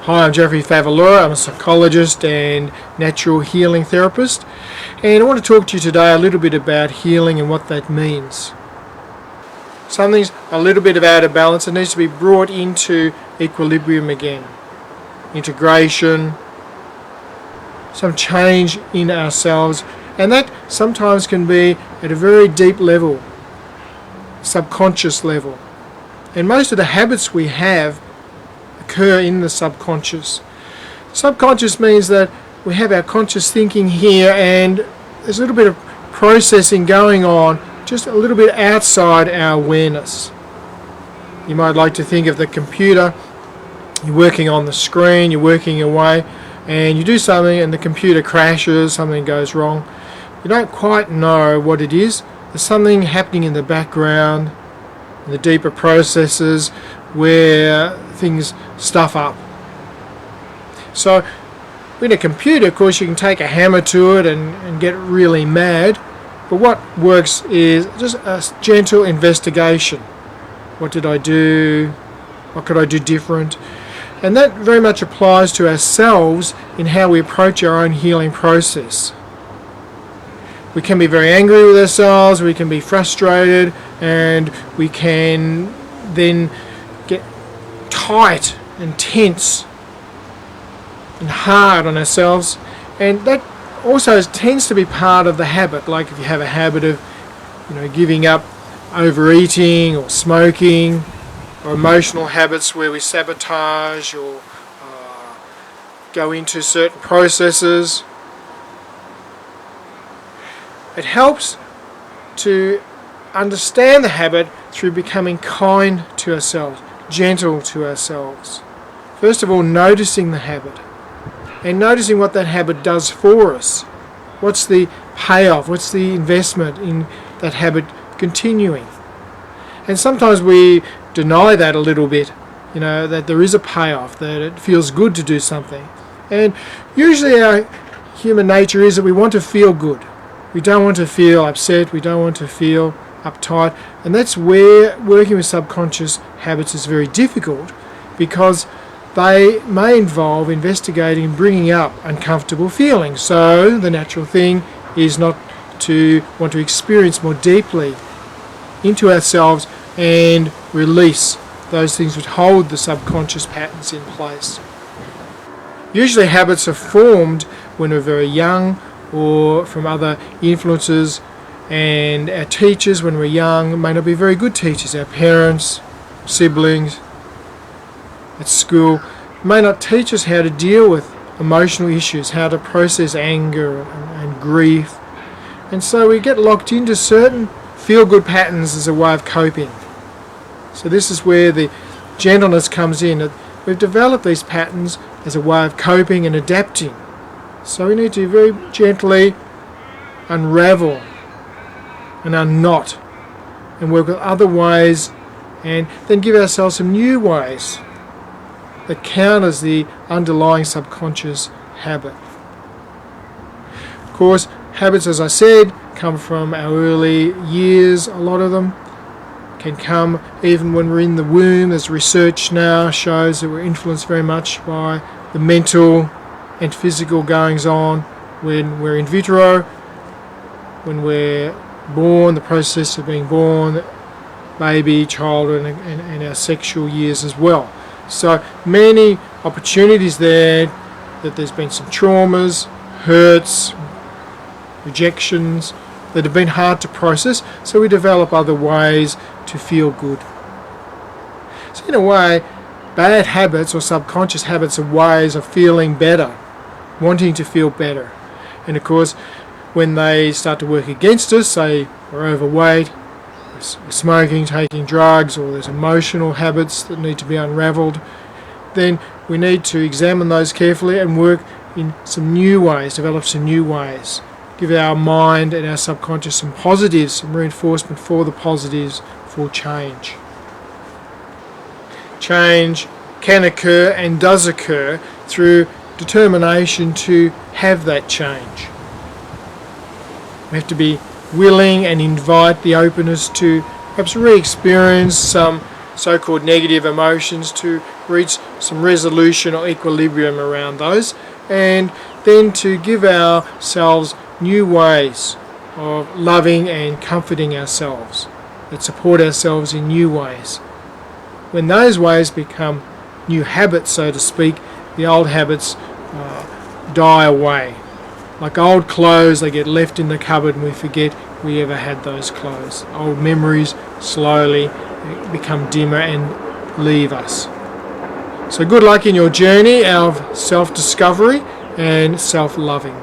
Hi, I'm Geoffrey Favaloro. I'm a psychologist and natural healing therapist, and I want to talk to you today a little bit about healing and what that means. Something's a little bit out of balance. It needs to be brought into equilibrium again. Integration, some change in ourselves, and that sometimes can be at a very deep level, subconscious level. And most of the habits we have occur in the subconscious. Subconscious means that we have our conscious thinking here, and there's a little bit of processing going on just a little bit outside our awareness. You might like to think of the computer. You're working on the screen, you're working away, and you do something and the computer crashes, something goes wrong. You don't quite know what it is. There's something happening in the background, in the deeper processes where things stuff up. So with a computer, of course, you can take a hammer to it and get really mad, but what works is just a gentle investigation. What did I do? What could I do different? And that very much applies to ourselves in how we approach our own healing process. We can be very angry with ourselves, we can be frustrated, and we can then get tight and tense and hard on ourselves, and that also tends to be part of the habit. Like if you have a habit of giving up overeating or smoking, or emotional habits where we sabotage or go into certain processes, it helps to understand the habit through becoming kind to ourselves, gentle to ourselves. First of all, noticing the habit and noticing what that habit does for us. What's the payoff? What's the investment in that habit continuing? And sometimes we deny that a little bit, that there is a payoff, that it feels good to do something. And usually our human nature is that we want to feel good. We don't want to feel upset, we don't want to feel uptight, and that's where working with subconscious habits is very difficult, because they may involve investigating and bringing up uncomfortable feelings. So the natural thing is not to want to experience more deeply into ourselves and release those things which hold the subconscious patterns in place. Usually habits are formed when we're very young, or from other influences, and our teachers when we're young may not be very good teachers. Our parents, siblings, at school may not teach us how to deal with emotional issues, how to process anger and grief, and so we get locked into certain feel-good patterns as a way of coping. So this is where the gentleness comes in. We've developed these patterns as a way of coping and adapting. So we need to very gently unravel and unknot and work with other ways, and then give ourselves some new ways that counters the underlying subconscious habit. Of course, habits, as I said, come from our early years. A lot of them can come even when we're in the womb. There's research now shows that we're influenced very much by the mental and physical goings on when we're in vitro, when we're born, the process of being born, baby, childhood, and our sexual years as well. So many opportunities there that there's been some traumas, hurts, rejections that have been hard to process, so we develop other ways to feel good. So in a way, bad habits or subconscious habits are ways of feeling better, wanting to feel better. And of course, when they start to work against us, say we're overweight, we're smoking, taking drugs, or there's emotional habits that need to be unraveled, then we need to examine those carefully and work in some new ways, develop some new ways. Give our mind and our subconscious some positives, some reinforcement for the positives, for change. Change can occur and does occur through determination to have that change. We have to be willing and invite the openness to perhaps re-experience some so-called negative emotions, to reach some resolution or equilibrium around those, and then to give ourselves new ways of loving and comforting ourselves, that support ourselves in new ways. When those ways become new habits, so to speak, the old habits die away. Like old clothes, they get left in the cupboard and we forget we ever had those clothes. Old memories slowly become dimmer and leave us. So good luck in your journey of self-discovery and self-loving.